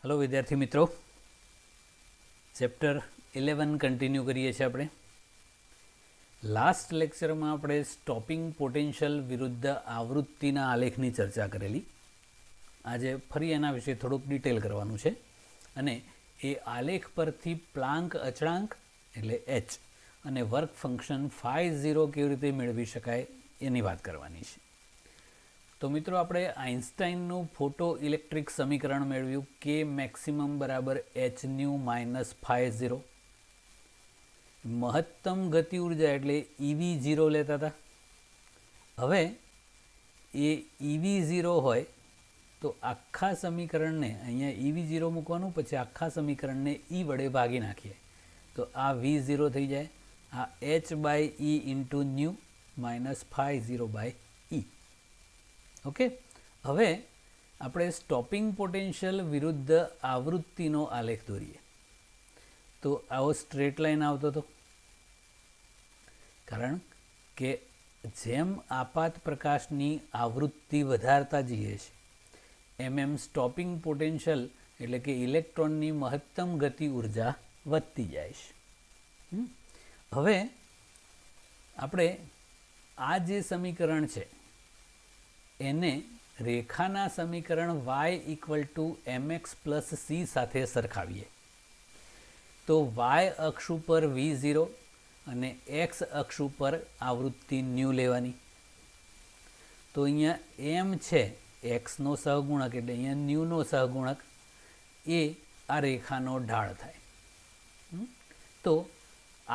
Hello विद्यार्थी मित्रों, chapter 11 continue करिए छे આપણે। लास्ट लेक्चરમાં આપણે સ્ટોપિંગ પોટેન્શિયલ વિરુદ્ધ આવૃત્તિના આલેખની ચર્ચા કરેલી। આજે ફરી એના વિશે થોડુંક ડિટેલ કરવાનું છે અને એ આલેખ પરથી પ્લાન્ક અચળાંક એટલે h અને વર્ક ફંક્શન φ0 કેવી રીતે મેળવી શકાય એની વાત કરવાની છે। તો મિત્રો, આપણે આઇન્સ્ટાઈનનું ફોટો ઇલેક્ટ્રિક સમીકરણ મેળવ્યું કે મેક્સિમમ બરાબર h ન્યુ માઇનસ φ0। મહત્તમ ગતિ ઉર્જા એટલે EV0 લેતા હતા। હવે એ EV0 હોય તો આખા સમીકરણને અહીંયા EV0 મૂકવાનું, પછી આખા સમીકરણને E વડે ભાગી નાખીએ તો આ V0 થઈ જાય। આ h by E into nu minus φ0 by E। Okay, હવે આપણે સ્ટોપિંગ પોટેન્શિયલ વિરુદ્ધ આવૃત્તિનો આલેખ દોરીએ તો આવો સ્ટ્રેટ લાઈન આવતો હતો, કારણ કે જેમ આપાત પ્રકાશની આવૃત્તિ વધારતા જઈએ છીએ એમ સ્ટોપિંગ પોટેન્શિયલ એટલે કે ઇલેક્ટ્રોનની મહત્તમ ગતિ ઉર્જા વધતી જાય છે। હવે આપણે આ જે સમીકરણ છે એને રેખાના સમીકરણ y equal to mx plus c સાથે સરખાવીએ તો y અક્ષ ઉપર V0 અને x અક્ષ ઉપર આવૃત્તિ ન્યૂ લેવાની। તો અહીંયા m છે xનો સહગુણક એટલે અહીંયા ન્યૂનો સહગુણક એ આ રેખાનો ઢાળ થાય। તો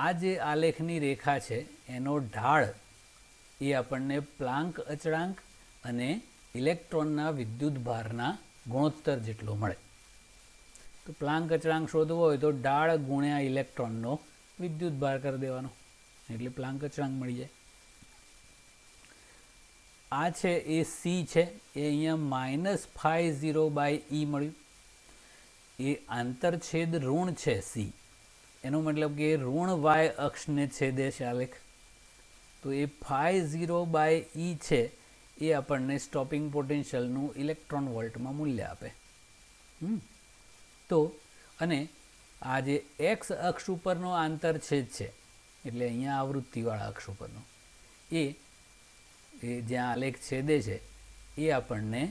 આ જે આલેખની રેખા છે એનો ઢાળ એ આપણને પ્લાન્ક અચળાંક અને ઇલેક્ટ્રોનના વિદ્યુત ભારના ગુણોત્તર જેટલો મળે। તો પ્લાન્ક અચળાંક શોધવો હોય તો ઢાળ ગુણ્યા ઇલેક્ટ્રોનનો વિદ્યુત ભાર કરી દેવાનો એટલે પ્લાન્ક અચળાંક મળી જાય। આ છે એ C છે, એ અહીંયા માઇનસ φ0 બાય E મળ્યું। એ આંતરછેદ ઋણ છે C, એનો મતલબ કે ઋણ y અક્ષને છેદે છે આલેખ। તો એ φ0 બાય E છે એ આપણને સ્ટોપિંગ પોટેન્શિયલનું ઇલેક્ટ્રોન વોલ્ટમાં મૂલ્ય આપે। તો અને આ જે x અક્ષ ઉપરનો આંતરછેદ છે એટલે અહીંયા આવૃત્તિવાળા અક્ષ ઉપરનો એ જ્યાં આલેખ છેદે છે એ આપણને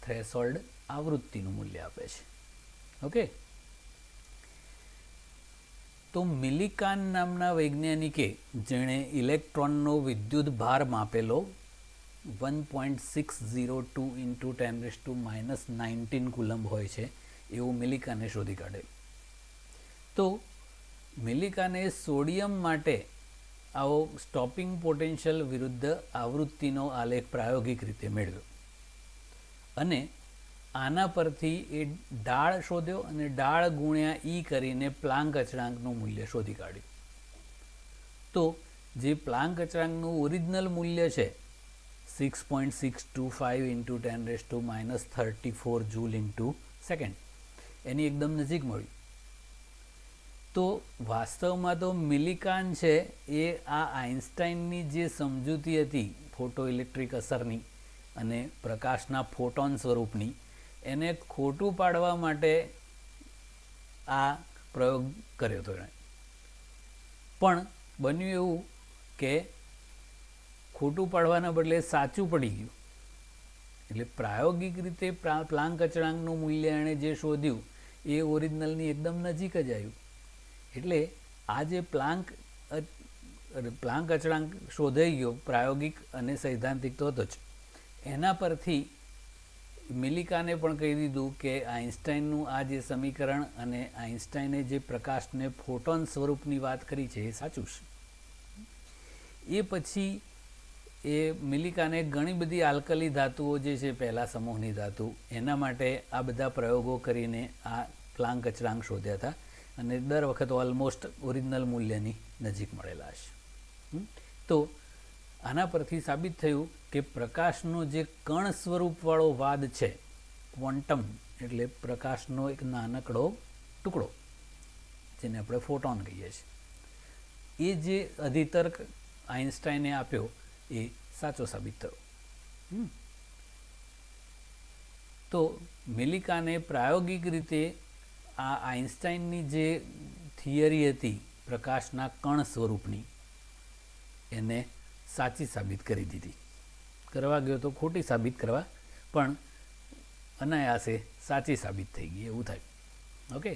થ્રેશોલ્ડ આવૃત્તિનું મૂલ્ય આપે છે। ઓકે, તો મિલિકાન નામના વૈજ્ઞાનિકે જેણે ઇલેક્ટ્રોનનો વિદ્યુત ભાર માપેલો 1.602 ઇન્ટુ 10⁻⁻19 કુલમ્બ હોય છે એવું મિલિકાને શોધી કાઢેલું। તો મિલિકાને સોડિયમ માટે આવો સ્ટોપિંગ પોટેન્શિયલ વિરુદ્ધ આવૃત્તિનો આલેખ પ્રાયોગિક રીતે મેળવ્યો અને આના પરથી એ ઢાળ શોધ્યો અને ઢાળ ગુણ્યા E કરીને પ્લાન્ક અચળાંકનું મૂલ્ય શોધી કાઢ્યું। તો જે પ્લાન્ક અચળાંકનું ઓરિજિનલ મૂલ્ય છે 6.625 ઇન્ટુ 10⁻34 જૂલ ઇન્ટુ સેકન્ડ એની એકદમ નજીક મળ્યું। તો વાસ્તવમાં તો મિલિકાન છે એ આ આઇન્સ્ટાઈનની જે સમજૂતી હતી ફોટો ઇલેક્ટ્રિક અસરની અને પ્રકાશના ફોટોન સ્વરૂપની એને ખોટું પાડવા માટે આ પ્રયોગ કર્યો હતો એણે। પણ બન્યું એવું કે ખોટું પાડવાના બદલે સાચું પડી ગયું, એટલે પ્રાયોગિક રીતે પ્લાન્ક અચળાંકનું મૂલ્ય એણે જે શોધ્યું એ ઓરિજિનલની એકદમ નજીક જ આવ્યું। એટલે આ જે પ્લાન્ક અચળાંક શોધાઈ ગયો પ્રાયોગિક અને સૈદ્ધાંતિક તો હતો જ, એના પરથી મિલિકાને પણ કહી દીધું કે આઇન્સ્ટાઈનનું આ જે સમીકરણ અને આઇન્સ્ટાઈને જે પ્રકાશને ફોટોન સ્વરૂપની વાત કરી છે એ સાચું છે। એ પછી એ મિલિકાને ઘણી બધી આલ્કલી ધાતુઓ જે છે પહેલા સમૂહની ધાતુ એના માટે આ બધા પ્રયોગો કરીને આ પ્લાન્ક અચળાંક શોધ્યા હતા અને દર વખત ઓલમોસ્ટ ઓરિજિનલ મૂલ્યની નજીક મળેલા છે। તો આના પરથી સાબિત થયું કે પ્રકાશનો જે કણ સ્વરૂપવાળો વાદ છે ક્વોન્ટમ એટલે પ્રકાશનો એક નાનકડો ટુકડો જેને આપણે ફોટોન કહીએ છીએ, એ જે અધિતર્ક આઇન્સ્ટાઈને આપ્યો એ સાચો સાબિત થયો। તો મિલિકાને પ્રાયોગિક રીતે આ આઇન્સ્ટાઈનની જે થિયરી હતી પ્રકાશના કણ સ્વરૂપની એને સાચી સાબિત કરી દીધી. કરવા ગયો તો ખોટી સાબિત કરવા, પણ અનાયાસે સાચી સાબિત થઈ ગઈ એવું થાય. ઓકે,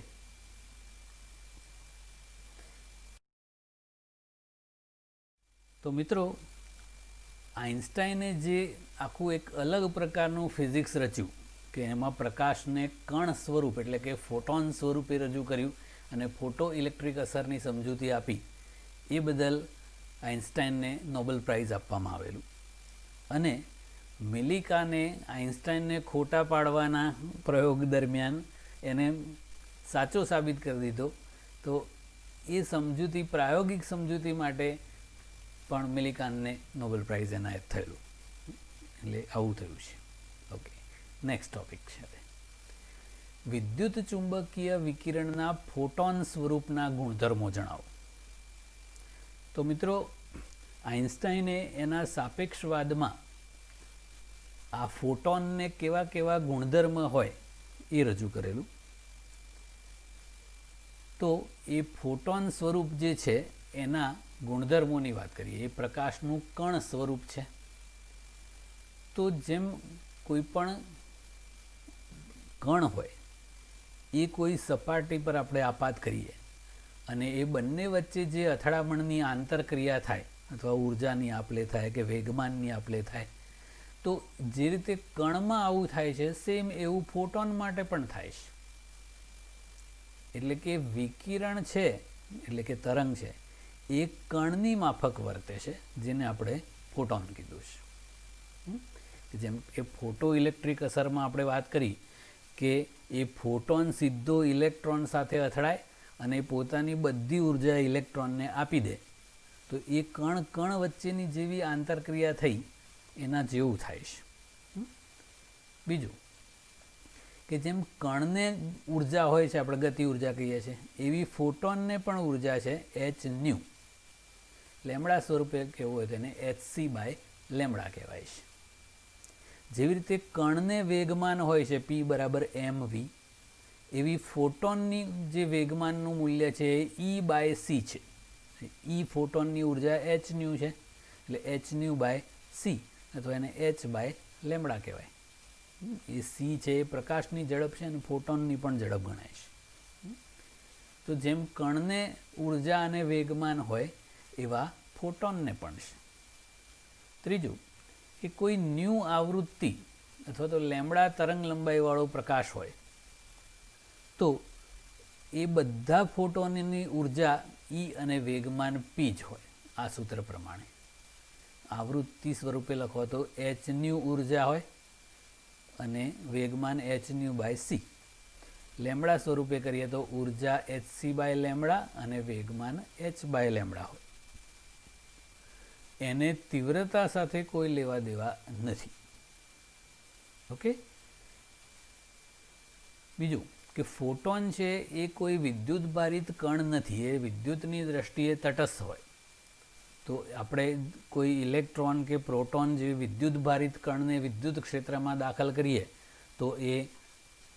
તો મિત્રો આઇન્સ્ટાઈને જે આખું એક અલગ પ્રકારનું ફિઝિક્સ રચ્યું કે એમાં પ્રકાશને કણ સ્વરૂપ એટલે કે ફોટોન સ્વરૂપે રજૂ કર્યું અને ફોટો ઇલેક્ટ્રિક અસરની સમજૂતી આપી, એ બદલ આઇન્સ્ટાઈનને નોબેલ પ્રાઇઝ આપવામાં આવેલું. અને મિલિકાને આઇન્સ્ટાઈનને ખોટા પાડવાના પ્રયોગ દરમિયાન એને સાચો સાબિત કરી દીધો. તો એ સમજૂતી, પ્રાયોગિક સમજૂતી માટે પણ મિલિકાનને નોબેલ પ્રાઇઝ એનાયત થયેલું. એટલે આવું થયું છે. ઓકે, નેક્સ્ટ ટોપિક છે વિદ્યુત ચુંબકીય વિકિરણના ફોટોન સ્વરૂપના ગુણધર્મો જણાવો. તો મિત્રો આઇન્સ્ટાઈને એના સાપેક્ષવાદમાં આ ફોટોનને કેવા કેવા ગુણધર્મ હોય એ રજૂ કરેલું. તો એ ફોટોન સ્વરૂપ જે છે એના ગુણધર્મોની વાત કરીએ. એ પ્રકાશનું કણ સ્વરૂપ છે. તો જેમ કોઈ પણ કણ હોય એ કોઈ સપાટી પર આપણે આપાત કરીએ અને એ બંને વચ્ચે જે અથડામણની આંતરક્રિયા થાય અથવા ઉર્જાની આપલે થાય કે વેગમાનની આપલે થાય, તો જે રીતે કણમાં આવું થાય છે સેમ એવું ફોટોન માટે પણ થાય છે. એટલે કે વિકિરણ છે એટલે કે તરંગ છે એ કણની માફક વર્તે છે, જેને આપણે ફોટોન કીધું છે. જેમ કે ફોટો ઇલેક્ટ્રિક અસરમાં આપણે વાત કરી કે એ ફોટોન સીધો ઇલેક્ટ્રોન સાથે અથડાય અને પોતાની બધી ઉર્જા ઇલેક્ટ્રોનને આપી દે, તો એ કણ કણ વચ્ચેની જેવી આંતરક્રિયા થઈ એના જેવું થાય છે. બીજું કે જેમ કણને ઉર્જા હોય છે, આપણે ગતિ ઉર્જા કહીએ છીએ, એવી ફોટોનને પણ ઉર્જા છે એચ ન્યુ. લેમડા સ્વરૂપે કહેવું હોય તેને hc/લેમડા કહેવાય છે. જેવી રીતે કણને વેગમાન હોય છે p = mv, એવી ફોટોનની જે વેગમાનનું મૂલ્ય છે એ E/c છે. E ફોટોનની ઉર્જા h ન્યુ છે એટલે h ન્યુ/c અથવા એને h/લેમડા કહેવાય. એ c છે એ પ્રકાશની ઝડપ છે અને ફોટોનની પણ ઝડપ ગણાય છે. તો જેમ કણને ઉર્જા અને વેગમાન હોય એવા ફોટોનને પણ છે. ત્રીજું કે કોઈ ન્યૂ આવૃત્તિ અથવા તો લેમડા તરંગ લંબાઈવાળો પ્રકાશ હોય તો એ બધા ફોટોનની ઉર્જા E અને વેગમાન p જ હોય. આ સૂત્ર પ્રમાણે આવૃત્તિ સ્વરૂપે લખો તો h ન્યુ ઉર્જા હોય અને વેગમાન h ન્યુ/c. લેમડા સ્વરૂપે કરીએ તો ઉર્જા hc/લેમડા અને વેગમાન h/લેમડા હોય. એને તીવ્રતા સાથે કોઈ લેવા દેવા નથી. ઓકે, બીજું કે ફોટોન છે એ કોઈ વિદ્યુત ભારિત કણ નથી, એ વિદ્યુતની દ્રષ્ટિએ તટસ્થ હોય. તો આપણે કોઈ ઇલેક્ટ્રોન કે પ્રોટોન જેવી વિદ્યુત ભારિત કણને વિદ્યુત ક્ષેત્રમાં દાખલ કરીએ તો એ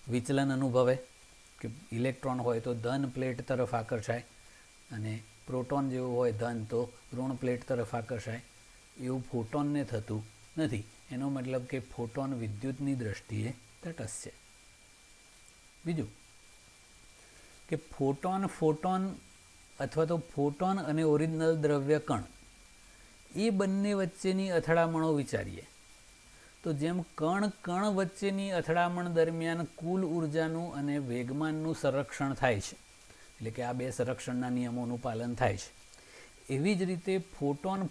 વિચલન અનુભવે. કે ઇલેક્ટ્રોન હોય તો ધન પ્લેટ તરફ આકર્ષાય અને પ્રોટોન જેવું હોય ધન તો ઋણ પ્લેટ તરફ આકર્ષાય. એવું ફોટોનને થતું નથી. એનો મતલબ કે ફોટોન વિદ્યુતની દ્રષ્ટિએ તટસ્થ છે. બીજું કે ફોટોન અથવા તો ફોટોન અને ઓરિજિનલ દ્રવ્ય કણ એ બંને વચ્ચેની અથડામણો વિચારીએ તો જેમ કણ વચ્ચેની અથડામણ દરમિયાન કુલ ઉર્જાનું અને વેગમાનનું સંરક્ષણ થાય છે, એટલે કે આ બે સંરક્ષણના નિયમોનું પાલન થાય છે, એવી જ રીતે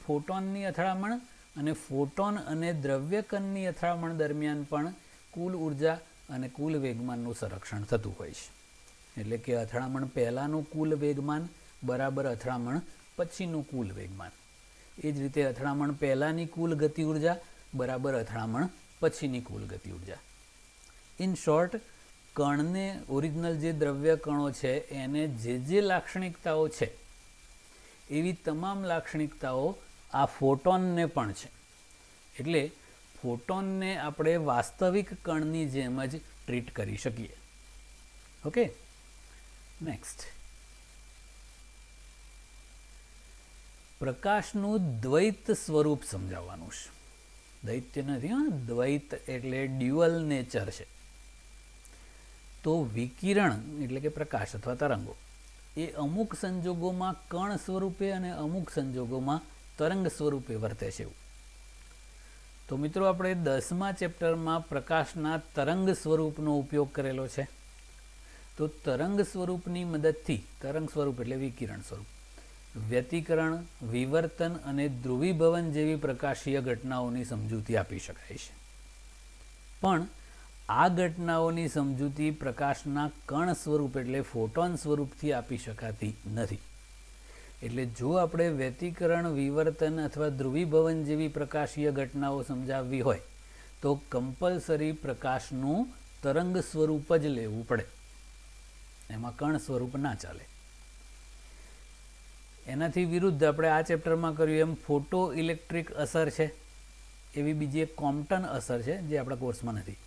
ફોટોનની અથડામણ અને ફોટોન અને દ્રવ્યકણની અથડામણ દરમિયાન પણ કુલ ઉર્જા અને કુલ વેગમાનનું સંરક્ષણ થતું હોય છે. એટલે કે અથડામણ પહેલાંનું કુલ વેગમાન બરાબર અથડામણ પછીનું કુલ વેગમાન. એ જ રીતે અથડામણ પહેલાંની કુલ ગતિ ઉર્જા બરાબર અથડામણ પછીની કુલ ગતિ ઉર્જા. ઇન શોર્ટ, કણને ઓરિજિનલ જે દ્રવ્ય કણો છે એને જે લાક્ષણિકતાઓ છે એવી તમામ લાક્ષણિકતાઓ આ ફોટોનને પણ છે. એટલે ફોટોનને આપણે વાસ્તવિક કણની જેમ જ ટ્રીટ કરી શકીએ. ઓકે, નેક્સ્ટ, પ્રકાશનું દ્વૈત સ્વરૂપ સમજાવવાનું છે. દૈત્ય નથી, હા, દ્વૈત એટલે ડ્યુઅલ નેચર છે. તો વિકિરણ એટલે કે પ્રકાશ અથવા તરંગો એ અમુક સંજોગોમાં કણ સ્વરૂપે અને અમુક સંજોગોમાં તરંગ સ્વરૂપે વર્તે છે. એવું તો મિત્રો આપણે 10મા ચેપ્ટરમાં પ્રકાશના તરંગ સ્વરૂપનો ઉપયોગ કરેલો છે. તો તરંગ સ્વરૂપની મદદથી, તરંગ સ્વરૂપ એટલે વિકિરણ સ્વરૂપ, વ્યતિકરણ, વિવર્તન અને ધ્રુવીભવન જેવી પ્રકાશીય ઘટનાઓની સમજૂતી આપી શકાય છે. પણ આ ઘટનાઓની સમજૂતી પ્રકાશના કણ સ્વરૂપ એટલે ફોટોન સ્વરૂપથી આપી શકાતી નથી. એટલે જો આપણે વ્યતિકરણ, વિવર્તન અથવા ધ્રુવીભવન જેવી પ્રકાશીય ઘટનાઓ સમજાવવી હોય તો કમ્પલસરી પ્રકાશનું તરંગ સ્વરૂપ જ લેવું પડે, એમાં કણ સ્વરૂપ ના ચાલે. એનાથી વિરુદ્ધ આપણે આ ચેપ્ટરમાં કર્યું એમ ફોટો ઇલેક્ટ્રિક અસર છે, એવી બીજી એક કોમ્પટન અસર છે જે આપણા કોર્સમાં નથી.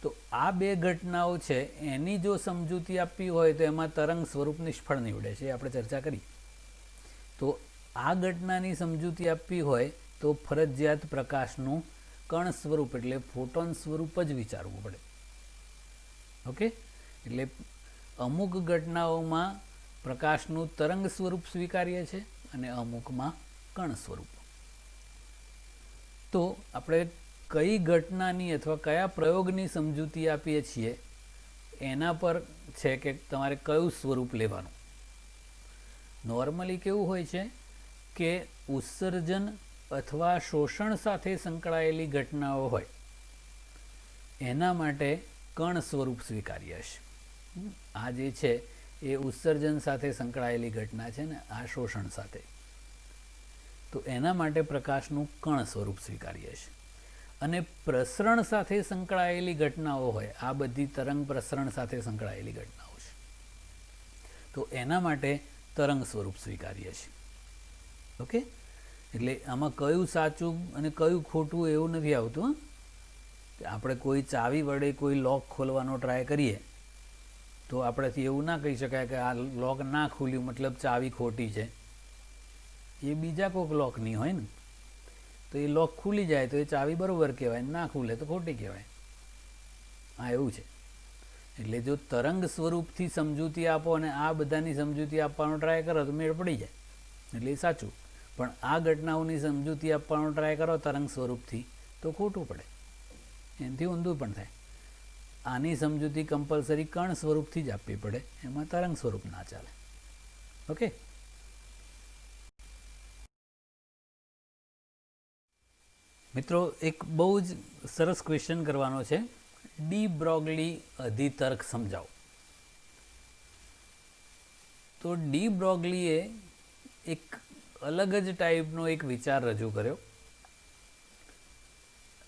તો આ બે ઘટનાઓ છે એની જો સમજૂતી આપવી હોય તો એમાં તરંગ સ્વરૂપ નિષ્ફળ નીવડે છે, એ આપણે ચર્ચા કરી. તો આ ઘટનાની સમજૂતી આપવી હોય તો ફરજિયાત પ્રકાશનું કણ સ્વરૂપ એટલે ફોટોન સ્વરૂપ જ વિચારવું પડે. ઓકે, એટલે અમુક ઘટનાઓમાં પ્રકાશનું તરંગ સ્વરૂપ સ્વીકાર્ય છે અને અમુકમાં કણ સ્વરૂપ. તો આપણે કઈ ઘટનાની અથવા કયા પ્રયોગની સમજૂતી આપીએ છીએ એના પર છે કે તમારે કયું સ્વરૂપ લેવાનું. નોર્મલી કેવું હોય છે કે ઉત્સર્જન અથવા શોષણ સાથે સંકળાયેલી ઘટનાઓ હોય એના માટે કણ સ્વરૂપ સ્વીકાર્ય છે. આ જે છે એ ઉત્સર્જન સાથે સંકળાયેલી ઘટના છે ને, આ શોષણ સાથે, તો એના માટે પ્રકાશનું કણ સ્વરૂપ સ્વીકાર્ય છે. અને પ્રસરણ સાથે સંકળાયેલી ઘટનાઓ હોય, આ બધી તરંગ પ્રસરણ સાથે સંકળાયેલી ઘટનાઓ છે, તો એના માટે તરંગ સ્વરૂપ સ્વીકાર્ય છે. ઓકે, એટલે આમાં કયું સાચું અને કયું ખોટું એવું નથી આવતું. આપણે કોઈ ચાવી વડે કોઈ લોક ખોલવાનો ટ્રાય કરીએ તો આપણેથી એવું ના કહી શકાય કે આ લોક ના ખુલ્યું મતલબ ચાવી ખોટી છે. એ બીજા કોઈક લોકની હોય ને, તો એ લોક ખુલી જાય તો એ ચાવી બરાબર કહેવાય, ના ખુલે તો ખોટી કહેવાય. હા, એવું છે. એટલે જો તરંગ સ્વરૂપથી સમજૂતી આપો અને આ બધાની સમજૂતી આપવાનો ટ્રાય કરો તો મેળ પડી જાય, એટલે એ સાચું. પણ આ ઘટનાઓની સમજૂતી આપવાનો ટ્રાય કરો તરંગ સ્વરૂપથી તો ખોટું પડે, એનાથી ઊંધું પણ થાય. આની સમજૂતી કમ્પલસરી કણ સ્વરૂપથી જ આપવી પડે, એમાં તરંગ સ્વરૂપ ના ચાલે. ઓકે, મિત્રો એક બહુ જ સરસ ક્વેશ્ચન કરવાનો છે. ડી બ્રોગલી અધિતર્ક સમજાવો. તો ડી બ્રોગલીએ એક અલગ જ ટાઈપનો એક વિચાર રજૂ કર્યો.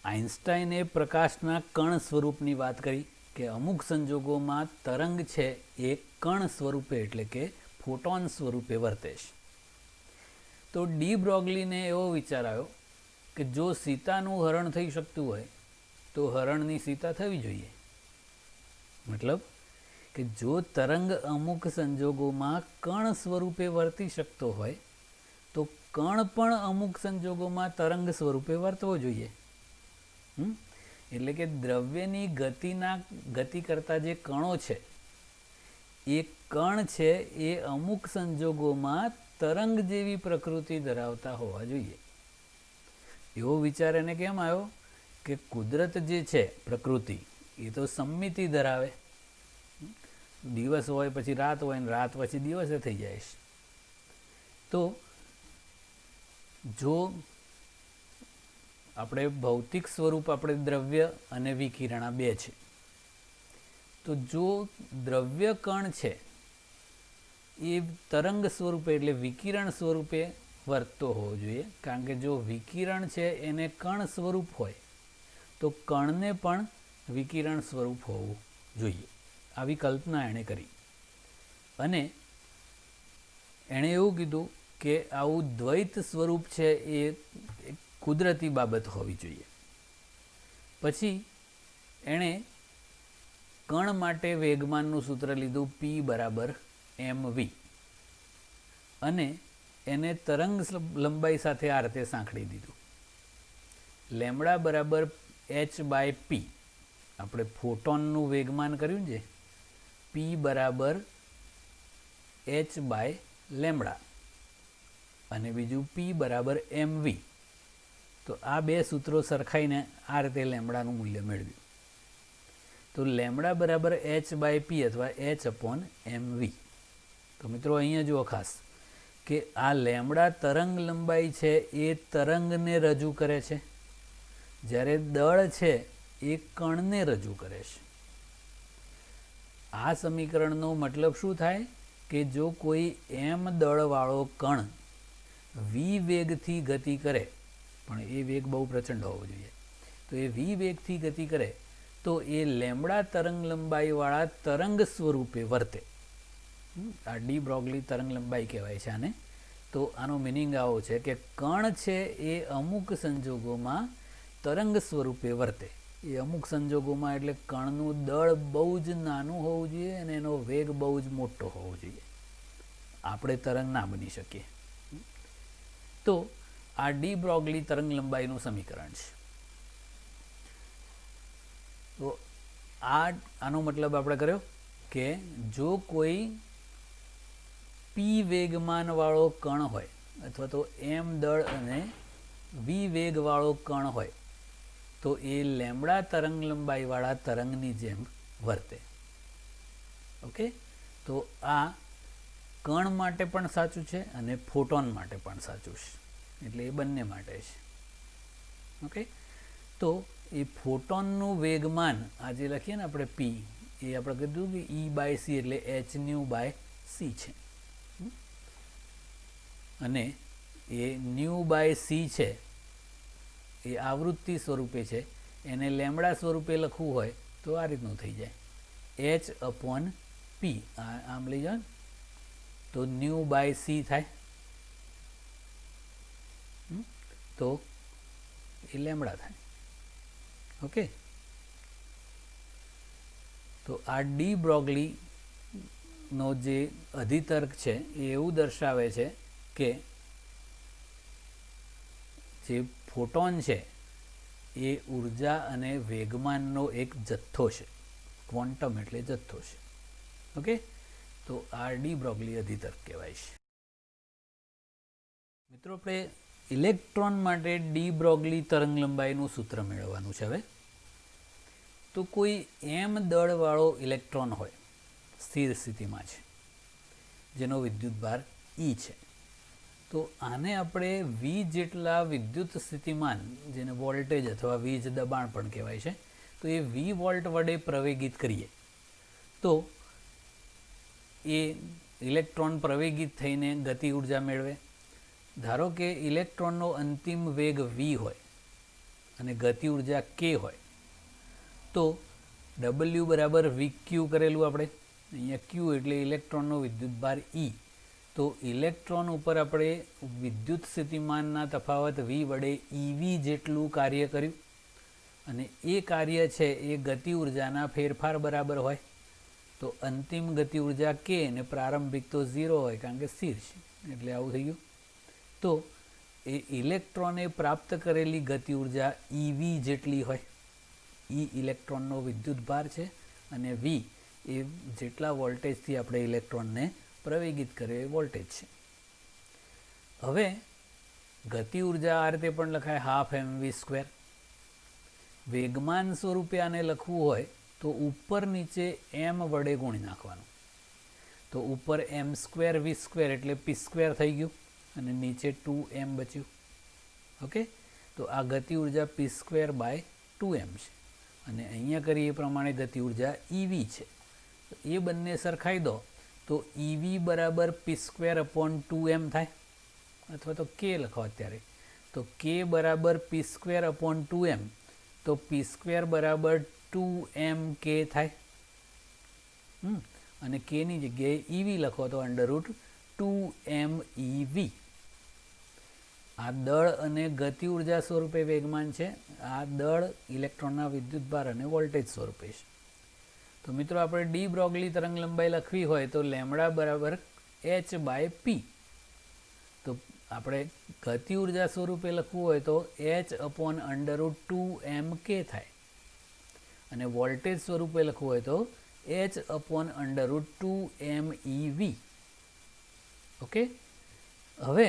આઇન્સ્ટાઈને પ્રકાશના કણ સ્વરૂપની વાત કરી કે અમુક સંજોગોમાં તરંગ છે એ કણ સ્વરૂપે એટલે કે ફોટોન સ્વરૂપે વર્તે છે. તો ડી બ્રોગલીને એવો વિચાર આવ્યો કે જો સીતાનું હરણ થઈ શકતું હોય તો હરણની સીતા થવી જોઈએ. મતલબ કે જો તરંગ અમુક સંજોગોમાં કણ સ્વરૂપે વર્તી શકતો હોય તો કણ પણ અમુક સંજોગોમાં તરંગ સ્વરૂપે વર્તવો જોઈએ. એટલે કે દ્રવ્યની ગતિ કરતા જે કણો છે એ કણ છે એ અમુક સંજોગોમાં તરંગ જેવી પ્રકૃતિ ધરાવતા હોવા જોઈએ. એવો વિચાર એને કેમ આવ્યો કે કુદરત જે છે પ્રકૃતિ એ તો સમમિતિ ધરાવે. દિવસ હોય પછી રાત હોય ને રાત પછી દિવસે થઈ જાય છે. તો જો આપણે ભૌતિક સ્વરૂપ આપણે દ્રવ્ય અને વિકિરણ આ બે છે, તો જો દ્રવ્ય કણ છે એ તરંગ સ્વરૂપે એટલે વિકિરણ સ્વરૂપે વર્તતો હોવો જોઈએ. કારણ કે જો વિકિરણ છે એને કણ સ્વરૂપ હોય તો કણને પણ વિકિરણ સ્વરૂપ હોવું જોઈએ. આવી કલ્પના એણે કરી અને એણે એવું કીધું કે આવું દ્વૈત સ્વરૂપ છે એ કુદરતી બાબત હોવી જોઈએ. પછી એણે કણ માટે વેગમાનનું સૂત્ર લીધું P = mv અને એને તરંગ લંબાઈ સાથે આ રીતે સાંકળી દીધું. લેમડા બરાબર h/p, આપણે ફોટોનનું વેગમાન કર્યું છે, p બરાબર h/લેમડા અને બીજું p બરાબર mv. તો આ બે સૂત્રો સરખાઈને આ રીતે લેમડાનું મૂલ્ય મેળવ્યું. તો લેમડા બરાબર h/p અથવા h/mv. તો મિત્રો અહીંયા જુઓ ખાસ કે આ લેમડા તરંગ લંબાઈ છે એ તરંગને રજૂ કરે છે, જ્યારે દળ છે એ કણને રજૂ કરે છે. આ સમીકરણનો મતલબ શું થાય કે જો કોઈ m દળવાળો કણ v વેગથી ગતિ કરે, પણ એ વેગ બહુ પ્રચંડ હોવો જોઈએ, તો એ v વેગથી ગતિ કરે તો એ લેમડા તરંગ લંબાઈવાળા તરંગ સ્વરૂપે વર્તે. આ ડી બ્રોગલી તરંગ લંબાઈ કહેવાય છે આને. તો આનો મિનિંગ આવો છે કે કણ છે એ અમુક સંજોગોમાં તરંગ સ્વરૂપે વર્તે. એ અમુક સંજોગોમાં એટલે કણનું દળ બહુ જ નાનું હોવું જોઈએ અને એનો વેગ બહુ જ મોટો હોવો જોઈએ. આપણે તરંગ ના બની શકીએ. તો આ ડી બ્રોગલી તરંગ લંબાઈનું સમીકરણ છે. તો આનો મતલબ આપણે કર્યો કે જો કોઈ પી વેગમાનવાળો કણ હોય અથવા તો m દળ અને v વેગવાળો કણ હોય તો એ લેમડા તરંગ લંબાઈવાળા તરંગની જેમ વર્તે. ઓકે, તો આ કણ માટે પણ સાચું છે અને ફોટોન માટે પણ સાચું છે, એટલે એ બંને માટે છે. ઓકે, તો એ ફોટોનનું વેગમાન આ જે લખીએ ને આપણે p, એ આપણે કીધું કે e/c એટલે h/c છે, અને એ v/c છે એ આવૃત્તિ સ્વરૂપે છે. એને લેમડા સ્વરૂપે લખવું હોય તો આ રીતનું થઈ જાય, h/p. આમ લઈ જાઓ તો v/c થાય, તો એ લેમડા થાય. ઓકે, તો આ ડી બ્રોગલી નો જે અધિતર્ક છે એ એવું દર્શાવે છે કે જે ફોટોન છે એ ઉર્જા અને વેગમાનનો એક જથ્થો છે. ક્વોન્ટમ એટલે જથ્થો છે. ઓકે, તો આ ડી બ્રોગલી અધિતર્ક કહેવાય છે. મિત્રો, આપણે ઇલેક્ટ્રોન માટે ડી બ્રોગલી તરંગ લંબાઈનું સૂત્ર મેળવવાનું છે. હવે તો કોઈ m દળવાળો ઇલેક્ટ્રોન હોય, સ્થિર સ્થિતિમાં છે, જેનો વિદ્યુતભાર E છે, તો આને આપણે v જેટલા વિદ્યુત સ્થિતિમાન, જેને વોલ્ટેજ અથવા વીજ દબાણ પણ કહેવાય છે, તો એ v વોલ્ટ વડે પ્રવેગિત કરીએ તો એ ઇલેક્ટ્રોન પ્રવેગિત થઈને ગતિ ઉર્જા મેળવે. ધારો કે ઇલેક્ટ્રોનનો અંતિમ વેગ v હોય અને ગતિ ઉર્જા k હોય, તો w બરાબર vq કરેલું આપણે, અહીંયા q એટલે ઇલેક્ટ્રોનનો વિદ્યુતભાર E. તો ઇલેક્ટ્રોન ઉપર આપણે વિદ્યુત સ્થિતિમાનના તફાવત v વડે ev જેટલું કાર્ય કર્યું, અને એ કાર્ય છે એ ગતિ ઉર્જાના ફેરફાર બરાબર હોય. તો અંતિમ ગતિ ઉર્જા k અને પ્રારંભિક તો 0 હોય, કારણ કે સ્થિર છે, એટલે આવું થઈ ગયું. તો એ ઇલેક્ટ્રોને પ્રાપ્ત કરેલી ગતિ ઉર્જા ev જેટલી હોય. E ઇલેક્ટ્રોનનો વિદ્યુતભાર છે અને v એ જેટલા વોલ્ટેજથી આપણે ઇલેક્ટ્રોનને પ્રવેગિત કરે એ વોલ્ટેજ છે. હવે ગતિ ઉર્જા આ રીતે પણ લખાય, 12mv². વેગમાન સ્વરૂપે આને લખવું હોય તો ઉપર નીચે m વડે ગુણી નાખવાનું. તો ઉપર m²v² એટલે p² થઈ ગયું અને નીચે 2m બચ્યું. ઓકે, તો આ ગતિ ઉર્જા p²/2m છે, અને અહીંયા કરીએ એ પ્રમાણે ગતિ ઉર્જા ev છે. તો એ બંને સરખાઈ દો તો ev બરાબર p²/2m થાય, અથવા તો k લખો અત્યારે, તો k બરાબર p²/2m, તો p² બરાબર 2mk થાય. અને k ની જગ્યાએ ev લખો તો √2mev. આ દળ અને ગતિ ઉર્જા સ્વરૂપે વેગમાન છે, આ દળ ઇલેક્ટ્રોનના વિદ્યુતભાર અને વોલ્ટેજ સ્વરૂપે છે. તો મિત્રો આપણે ડી બ્રોગલી તરંગ લંબાઈ લખવી હોય તો લેમડા બરાબર h/p. તો આપણે ગતિ ઉર્જા સ્વરૂપે લખવું હોય તો h/√2mk થાય, અને વોલ્ટેજ સ્વરૂપે લખવું હોય તો h/√2mev. ઓકે, હવે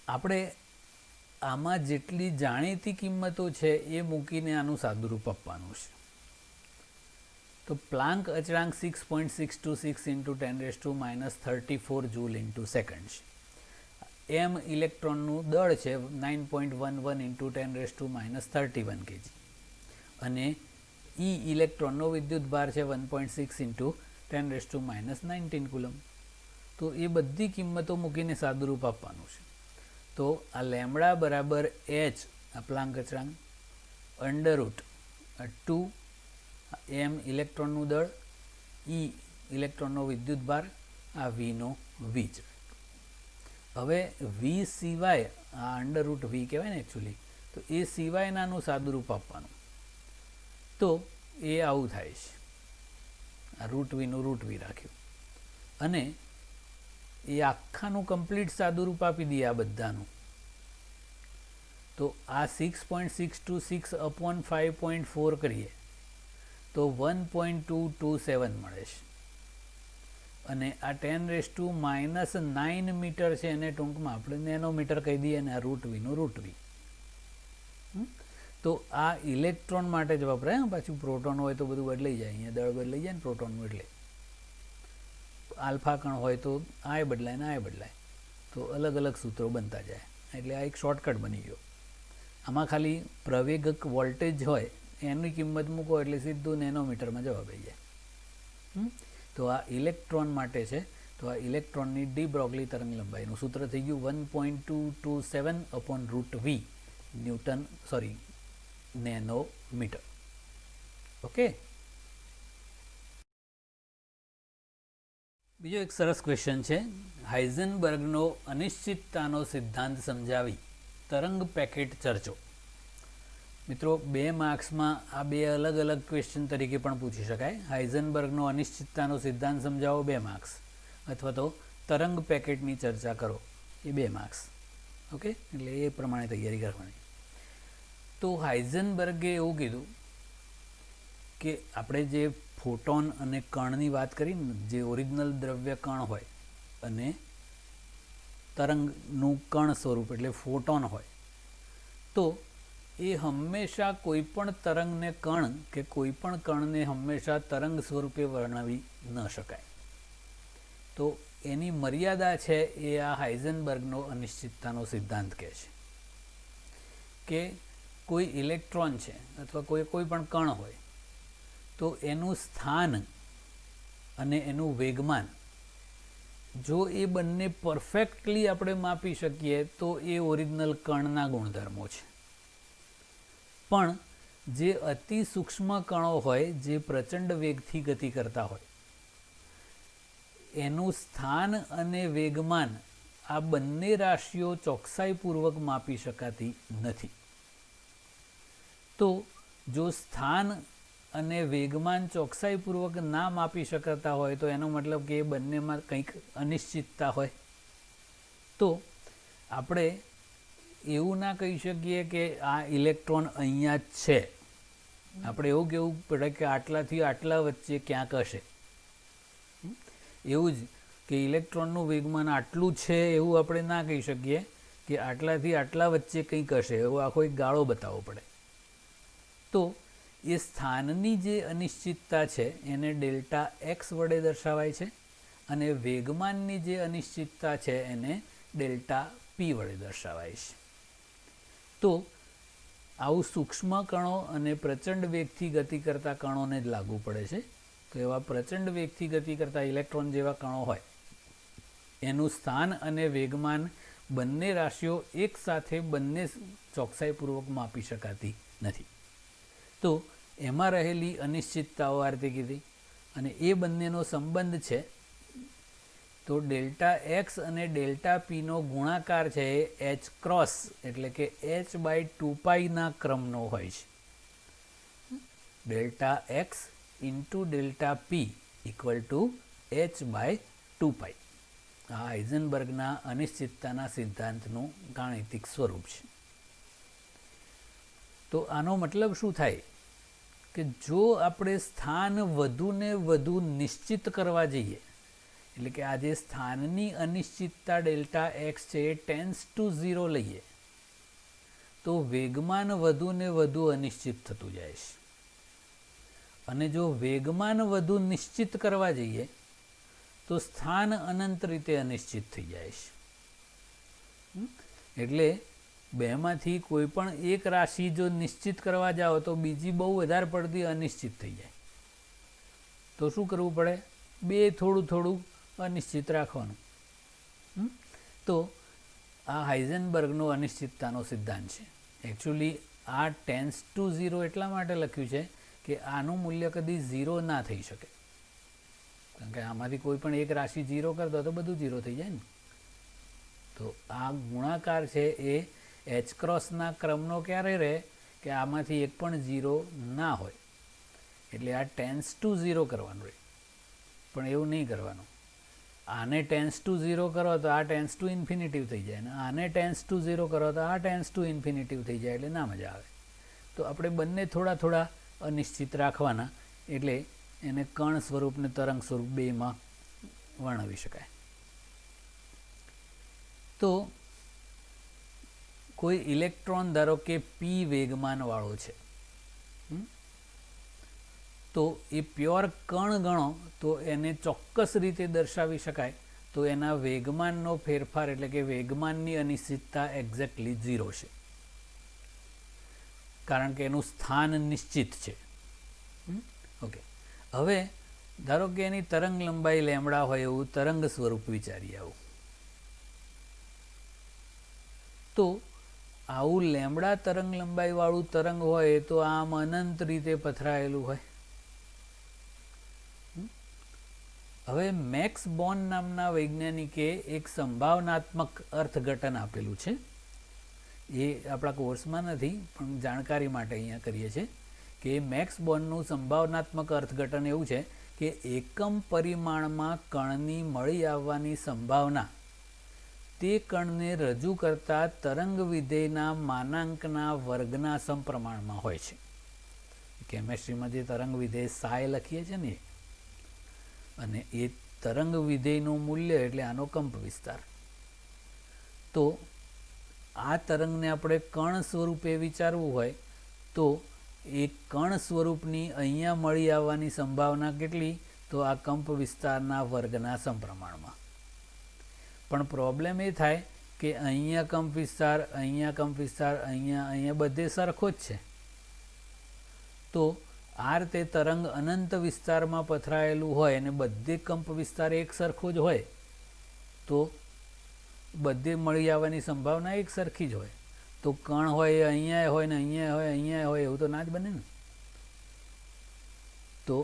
આપણે આમાં જેટલી જાણીતી કિંમતો છે એ મૂકીને આનું સાદુરૂપ આપવાનું છે. તો પ્લાન્ક અચળાંક 6.626 × 10⁻⁻34 જૂલ × સેકન્ડ છે. એમ ઇલેક્ટ્રોનનું દળ છે 9.11 × 10⁻31 kg, અને ઈ ઇલેક્ટ્રોનનો વિદ્યુત ભાર છે 1.6 × 10⁻19 કુલમ. તો એ બધી કિંમતો મૂકીને સાદુરૂપ આપવાનું છે. તો આ લેમડા બરાબર h, આ પ્લાન્ક અચળાંક, √2 એમ ઇલેક્ટ્રોનનું દળ, ઈ ઇલેક્ટ્રોનનો વિદ્યુત ભાર, આ વીનો વી જ. હવે વી સિવાય આ √v કહેવાય ને એકચ્યુઅલી, તો એ સિવાયનાનું સાદુરૂપ આપવાનું. તો એ આવું થાય છે, આ √vનું √v રાખ્યું, અને એ આખાનું કમ્પ્લીટ સાદુરૂપ આપી દઈએ આ બધાનું. તો આ 6.626/5.4 કરીએ તો 1.227 મળે છે, અને આ 10⁻⁹ મીટર છે, એને ટૂંકમાં આપણે નેનોમીટર કહી દઈએ, અને આ √vનું √v. તો આ ઇલેક્ટ્રોન માટે જ વપરાય. પાછું પ્રોટોન હોય તો બધું બદલાઈ જાય, અહીંયા દળ બદલાઈ જાય ને પ્રોટોનનું, એટલે આલ્ફા કણ હોય તો આ બદલાય ને આ બદલાય, તો અલગ અલગ સૂત્રો બનતા જાય. એટલે આ એક શોર્ટકટ બની ગયો. આમાં ખાલી પ્રવેગક વોલ્ટેજ હોય એની કિંમત મૂકો એટલે સીધું નેનોમીટરમાં જવાબ આવી જાય. તો આ ઇલેક્ટ્રોન માટે છે. તો આ ઇલેક્ટ્રોનની ડી બ્રોગલી તરંગ લંબાઈનું સૂત્ર થઈ ગયું 1.227/√v નેનોમીટર. ઓકે, બીજો એક સરસ ક્વેશ્ચન છે. હાઇઝનબર્ગનો અનિશ્ચિતતાનો સિદ્ધાંત સમજાવી તરંગ પેકેટ ચર્ચો. મિત્રો 2 માર્ક્સમાં આ બે અલગ અલગ ક્વેશ્ચન તરીકે પણ પૂછી શકાય. હાઇઝનબર્ગનો અનિશ્ચિતતાનો સિદ્ધાંત સમજાવો 2 માર્ક્સ, અથવા તો તરંગ પેકેટની ચર્ચા કરો એ 2 માર્ક્સ. ઓકે, એટલે એ પ્રમાણે તૈયારી કરવાની. તો હાઇઝનબર્ગે એવું કીધું કે આપણે જે ફોટોન અને કણની વાત કરી ને, જે ઓરિજિનલ દ્રવ્ય કણ હોય અને તરંગનું કણ સ્વરૂપ એટલે ફોટોન હોય, તો એ હંમેશા કોઈપણ તરંગને કણ કે કોઈપણ કણને હંમેશા તરંગ સ્વરૂપે વર્ણવી ન શકાય. તો એની મર્યાદા છે એ આ હાઇઝનબર્ગનો અનિશ્ચિતતાનો સિદ્ધાંત કહે છે કે કોઈ ઇલેક્ટ્રોન છે અથવા કોઈ પણ કણ હોય તો એનું સ્થાન અને એનું વેગમાન જો એ બંને પરફેક્ટલી આપણે માપી શકીએ તો એ ઓરિજિનલ કણના ગુણધર્મો છે. પણ જે અતિ સૂક્ષ્મ કણો હોય, જે પ્રચંડ વેગથી ગતિ કરતા હોય, એનું સ્થાન અને વેગમાન આ બંને રાશિઓ ચોકસાઈપૂર્વક માપી શકાતી નથી. તો જો સ્થાન અને વેગમાન ચોકસાઈપૂર્વક ના માપી શકાતા હોય તો એનો મતલબ કે એ બંનેમાં કંઈક અનિશ્ચિતતા હોય. તો આપણે એવું ના કહી શકીએ કે આ ઇલેક્ટ્રોન અહીંયા જ છે. આપણે એવું કહેવું પડે કે આટલાથી આટલા વચ્ચે ક્યાંક હશે. એવું જ કે ઇલેક્ટ્રોનનું વેગમાન આટલું છે એવું આપણે ના કહી શકીએ કે આટલાથી આટલા વચ્ચે કંઈક હશે, એવો આખો એક ગાળો બતાવવો પડે. તો એ સ્થાનની જે અનિશ્ચિતતા છે એને ડેલ્ટા એક્સ વડે દર્શાવાય છે, અને વેગમાનની જે અનિશ્ચિતતા છે એને ડેલ્ટા પી વડે દર્શાવાય છે. તો આવું સૂક્ષ્મ કણો અને પ્રચંડ વેગથી ગતિ કરતા કણોને જ લાગુ પડે છે. તો એવા પ્રચંડ વેગથી ગતિ કરતા ઇલેક્ટ્રોન જેવા કણો હોય એનું સ્થાન અને વેગમાન બંને રાશિઓ એકસાથે બંને ચોકસાઈપૂર્વક માપી શકાતી નથી. તો એમાં રહેલી અનિશ્ચિતતાઓ આ રીતે કીધી, અને એ બંનેનો સંબંધ છે. તો ડેલ્ટા એક્સ અને ડેલ્ટા પીનો ગુણાકાર છે એ h ક્રોસ એટલે કે h/2π ના ક્રમનો હોય છે. Delta x into delta P equal to h/2π. આ હાઇઝનબર્ગના અનિશ્ચિતતાના સિદ્ધાંતનું ગાણિતિક સ્વરૂપ છે. તો આનો મતલબ શું થાય કે જો આપણે સ્થાન વધુને વધુ નિશ્ચિત કરવા જઈએ, એટલે કે આ જે સ્થાનની અનિશ્ચિતતા ડેલ્ટા એક્સ છે એ ટેન્સ ટુ 0 લઈએ તો વેગમાન વધુને વધુ અનિશ્ચિત થતું જાય છે. અને જો વેગમાન વધુ નિશ્ચિત કરવા જઈએ તો સ્થાન અનંત રીતે અનિશ્ચિત થઈ જાય છે. એટલે બેમાંથી કોઈ પણ એક રાશિ જો નિશ્ચિત કરવા જાઓ તો બીજી બહુ વધારે પડતી અનિશ્ચિત થઈ જાય. તો શું કરવું પડે? બે થોડું થોડું અનિશ્ચિત રાખવાનું. તો આ હાઇઝનબર્ગનો અનિશ્ચિતતાનો સિદ્ધાંત છે. એકચ્યુઅલી આ ટેન્સ ટુ 0 એટલા માટે લખ્યું છે કે આનું મૂલ્ય કદી 0 ના થઈ શકે. કારણ કે આમાંથી કોઈ પણ એક રાશિ 0 કરી દો તો બધું 0 થઈ જાય ને. તો આ ગુણાકાર છે એ એચ ક્રોસના ક્રમનો ક્યારે રહે કે આમાંથી એક પણ 0 ના હોય. એટલે આ ટેન્સ ટુ 0 કરવાનું રહે. પણ એવું નહીં કરવાનું. આને ટેન્સ ટુ 0 કરો તો આ ટેન્સ ટુ ઇન્ફિનિટિવ થઈ જાય, અને આને ટેન્સ ટુ 0 કરો તો આ ટેન્સ ટુ ઇન્ફિનિટિવ થઈ જાય, એટલે ના મજા આવે. તો આપણે બંને થોડા થોડા અનિશ્ચિત રાખવાના, એટલે એને કણ સ્વરૂપ ને તરંગ સ્વરૂપ બેમાં વર્ણવી શકાય. તો કોઈ ઇલેક્ટ્રોન ધારો કે પી વેગમાનવાળો છે, તો એ પ્યોર કણ ગણો તો એને ચોક્કસ રીતે દર્શાવી શકાય તો એના વેગમાનનો ફેરફાર એટલે કે વેગમાનની અનિશ્ચિતતા એક્ઝેક્ટલી 0 છે. કારણ કે એનું સ્થાન નિશ્ચિત છે. ઓકે, હવે ધારો કે એની તરંગ લંબાઈ લેમડા હોય એવું તરંગ સ્વરૂપ વિચારીએ. તો આવું લેમડા તરંગ લંબાઈ વાળું તરંગ હોય તો આમ અનંત રીતે પથરાયેલું હોય. હવે મેક્સ બોર્ન નામના વૈજ્ઞાનિકે એક સંભાવનાત્મક અર્થઘટન આપેલું છે. એ આપણા કોર્સમાં નથી પણ જાણકારી માટે અહીંયા કરીએ છીએ કે મેક્સ બોર્નનું સંભાવનાત્મક અર્થઘટન એવું છે કે એકમ પરિમાણમાં કણની મળી આવવાની સંભાવના તે કણને રજૂ કરતા તરંગ વિધેયના માનાંકના વર્ગના સમપ્રમાણમાં હોય છે. કેમેસ્ટ્રીમાં જે તરંગ વિધેય સાય લખીએ છીએ ને, અને એ તરંગ વિધેયનું મૂલ્ય એટલે આનો કંપ વિસ્તાર. તો આ તરંગને આપણે કણ સ્વરૂપે વિચારવું હોય તો એ કણ સ્વરૂપની અહીંયા મળી આવવાની સંભાવના કેટલી? તો આ કંપ વિસ્તારના વર્ગના સમપ્રમાણમાં. પણ પ્રોબ્લેમ એ થાય કે અહીંયા કંપ વિસ્તાર, અહીંયા કંપ વિસ્તાર, અહીંયા બધે સરખો જ છે. તો આ રીતે તરંગ અનંત વિસ્તારમાં પથરાયેલું હોય અને બધે કંપ વિસ્તાર એક સરખો જ હોય તો બધે મળી આવવાની સંભાવના એક સરખી જ હોય. તો કણ હોય એ અહીંયા હોય ને અહીંયા હોય, અહીંયા હોય, એવું તો ના જ બને ને. તો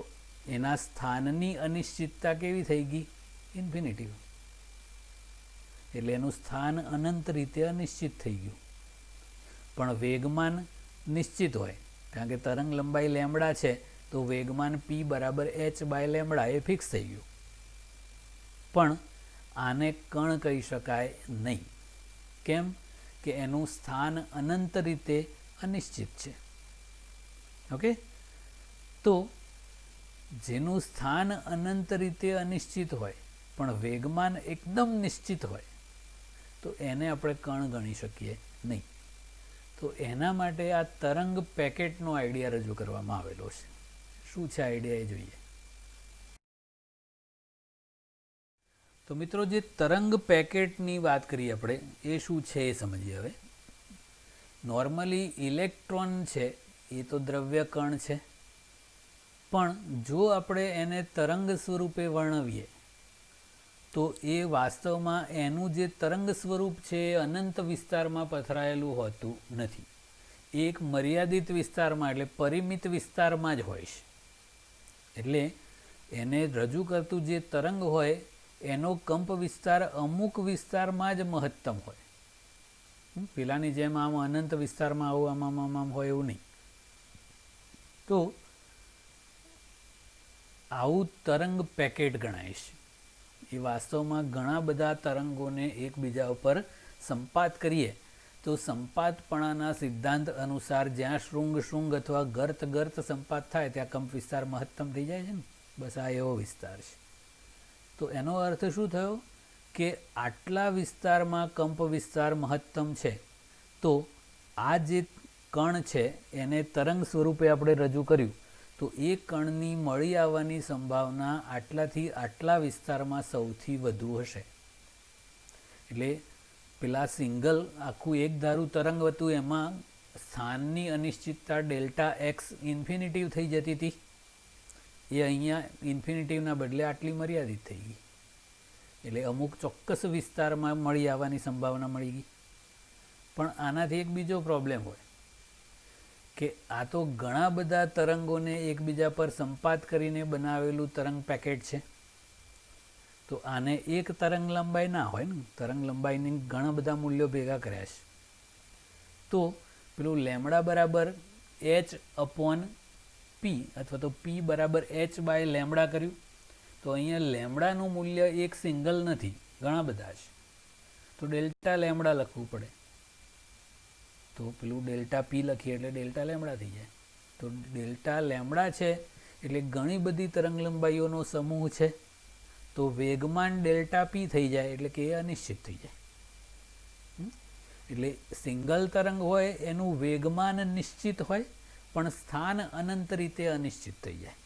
એના સ્થાનની અનિશ્ચિતતા કેવી થઈ ગઈ? ઇન્ફિનિટિવ. એટલે એનું સ્થાન અનંત રીતે અનિશ્ચિત થઈ ગયું. પણ વેગમાન નિશ્ચિત હોય, કારણ કે તરંગ લંબાઈ લેમડા છે તો વેગમાન p બરાબર h/λ એ ફિક્સ થઈ ગયું. પણ આને કણ કહી શકાય નહીં. કેમ? કે એનું સ્થાન અનંત રીતે અનિશ્ચિત છે. ઓકે, તો જેનું સ્થાન અનંત રીતે અનિશ્ચિત હોય પણ વેગમાન એકદમ નિશ્ચિત હોય તો એને આપણે કણ ગણી શકીએ નહીં. તો એના માટે આ તરંગ પેકેટનો આઈડિયા રજૂ કરવામાં આવેલો છે. શું છે આઈડિયા એ જોઈએ. તો મિત્રો, જે તરંગ પેકેટની વાત કરીએ આપણે, એ શું છે એ સમજીએ. હવે નોર્મલી ઇલેક્ટ્રોન છે એ તો દ્રવ્ય કણ છે, પણ જો આપણે એને તરંગ સ્વરૂપે વર્ણવીએ તો એ વાસ્તવમાં એનું જે તરંગ સ્વરૂપ છે એ અનંત વિસ્તારમાં પથરાયેલું હોતું નથી. એ એક મર્યાદિત વિસ્તારમાં એટલે પરિમિત વિસ્તારમાં જ હોય છે. એટલે એને રજૂ કરતું જે તરંગ હોય એનો કંપ વિસ્તાર અમુક વિસ્તારમાં જ મહત્તમ હોય. પેલાની જેમ આમ અનંત વિસ્તારમાં આવું આમ હોય એવું નહીં. તો આવું તરંગ પેકેટ ગણાય છે. એ વાસ્તવમાં ઘણા બધા તરંગોને એકબીજા ઉપર સંપાત કરીએ તો સંપાતપણાના સિદ્ધાંત અનુસાર જ્યાં શૃંગ શૃંગ અથવા ગર્ત ગર્ત સંપાત થાય ત્યાં કંપ વિસ્તાર મહત્તમ થઈ જાય છે ને, બસ આ એવો વિસ્તાર છે. તો એનો અર્થ શું થયો કે આટલા વિસ્તારમાં કંપ વિસ્તાર મહત્તમ છે, તો આ જે કણ છે એને તરંગ સ્વરૂપે આપણે રજૂ કર્યું, તો એ કણની મળી આવવાની સંભાવના આટલાથી આટલા વિસ્તારમાં સૌથી વધુ હશે. એટલે પેલા સિંગલ આખું એક ધારું તરંગ હતું એમાં સ્થાનની અનિશ્ચિતતા ડેલ્ટા એક્સ ઇન્ફિનિટિવ થઈ જતી હતી, એ અહીંયા ઇન્ફિનિટિવના બદલે આટલી મર્યાદિત થઈ ગઈ. એટલે અમુક ચોક્કસ વિસ્તારમાં મળી આવવાની સંભાવના મળી ગઈ. પણ આનાથી એક બીજો પ્રોબ્લેમ હોય કે આ તો ઘણા બધા તરંગોને એકબીજા પર સંપાત કરીને બનાવેલું તરંગ પેકેટ છે. તો આને એક તરંગ લંબાઈ ના હોય ને, તરંગ લંબાઈની ઘણા બધા મૂલ્યો ભેગા કર્યા છે. તો પેલું લેમડા બરાબર h અપોન પી અથવા તો પી બરાબર h બાય લેમડા કર્યું. તો અહીંયા લેમડાનું મૂલ્ય એક સિંગલ નથી, ઘણા બધા છે. તો ડેલ્ટા લેમડા લખવું પડે. તો પેલું ડેલ્ટા પી લખીએ એટલે ડેલ્ટા લેમડા થઈ જાય. તો ડેલ્ટા લેમડા છે એટલે ઘણી બધી તરંગ લંબાઈઓનો સમૂહ છે. તો વેગમાન ડેલ્ટા પી થઈ જાય એટલે કે એ અનિશ્ચિત થઈ જાય. એટલે સિંગલ તરંગ હોય એનું વેગમાન નિશ્ચિત હોય પણ સ્થાન અનંત રીતે અનિશ્ચિત થઈ જાય.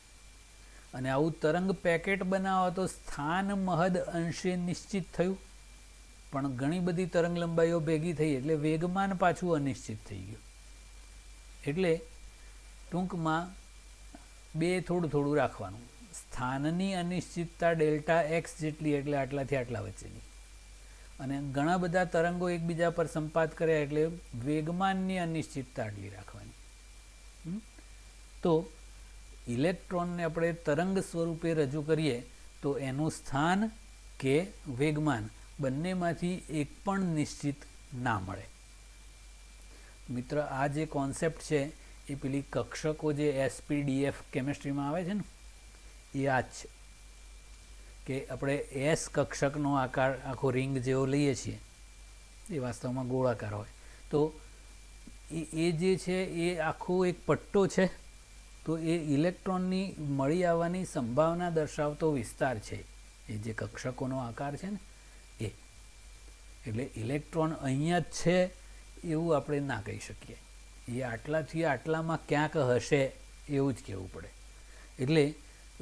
અને આવું તરંગ પેકેટ બનાવો તો સ્થાન મહદ અંશે નિશ્ચિત થયું, પણ ઘણી બધી તરંગ લંબાઈઓ ભેગી થઈ એટલે વેગમાન પાછું અનિશ્ચિત થઈ ગયું. એટલે ટૂંકમાં બે થોડું થોડું રાખવાનું. સ્થાનની અનિશ્ચિતતા ડેલ્ટા એક્સ જેટલી એટલે આટલાથી આટલા વચ્ચેની, અને ઘણા બધા તરંગો એકબીજા પર સંપાત કર્યા એટલે વેગમાનની અનિશ્ચિતતા આટલી રાખવાની. તો ઇલેક્ટ્રોનને આપણે તરંગ સ્વરૂપે રજૂ કરીએ તો એનું સ્થાન કે વેગમાન બંનેમાંથી એક પણ નિશ્ચિત ના મળે. મિત્ર, આ જે કોન્સેપ્ટ છે એ પેલી કક્ષકો જે એસપીડીએફ કેમેસ્ટ્રીમાં આવે છે ને, એ આ જ છે કે આપણે એસ કક્ષકનો આકાર આખો રિંગ જેવો લઈએ છીએ, એ વાસ્તવમાં ગોળાકાર હોય. તો એ જે છે એ આખો એક પટ્ટો છે. તો એ ઇલેક્ટ્રોનની મળી આવવાની સંભાવના દર્શાવતો વિસ્તાર છે, એ જે કક્ષકોનો આકાર છે ને એ. એટલે ઇલેક્ટ્રોન અહીંયા જ છે એવું આપણે ના કહી શકીએ, એ આટલાથી આટલામાં ક્યાંક હશે એવું જ કહેવું પડે. એટલે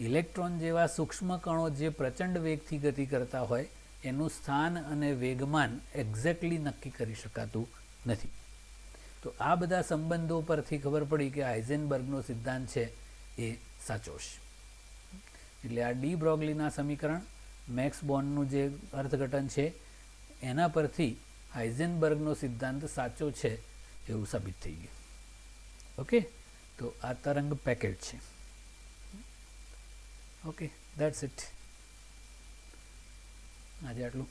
ઇલેક્ટ્રોન જેવા સૂક્ષ્મ કણો જે પ્રચંડ વેગથી ગતિ કરતા હોય એનું સ્થાન અને વેગમાન એક્ઝેક્ટલી નક્કી કરી શકાતું નથી. તો આ બધા સંબંધો પરથી ખબર પડી કે હાઇઝેનબર્ગનો સિદ્ધાંત છે એ સાચો છે. એટલે આ ડી બ્રોગલીના સમીકરણ, મેક્સ બોર્નનું જે અર્થઘટન છે એના પરથી હાઇઝેનબર્ગનો સિદ્ધાંત સાચો છે એવું સાબિત થઈ ગયું. ઓકે, તો આ તરંગ પેકેટ છે. Okay, that's it. આજે આટલું.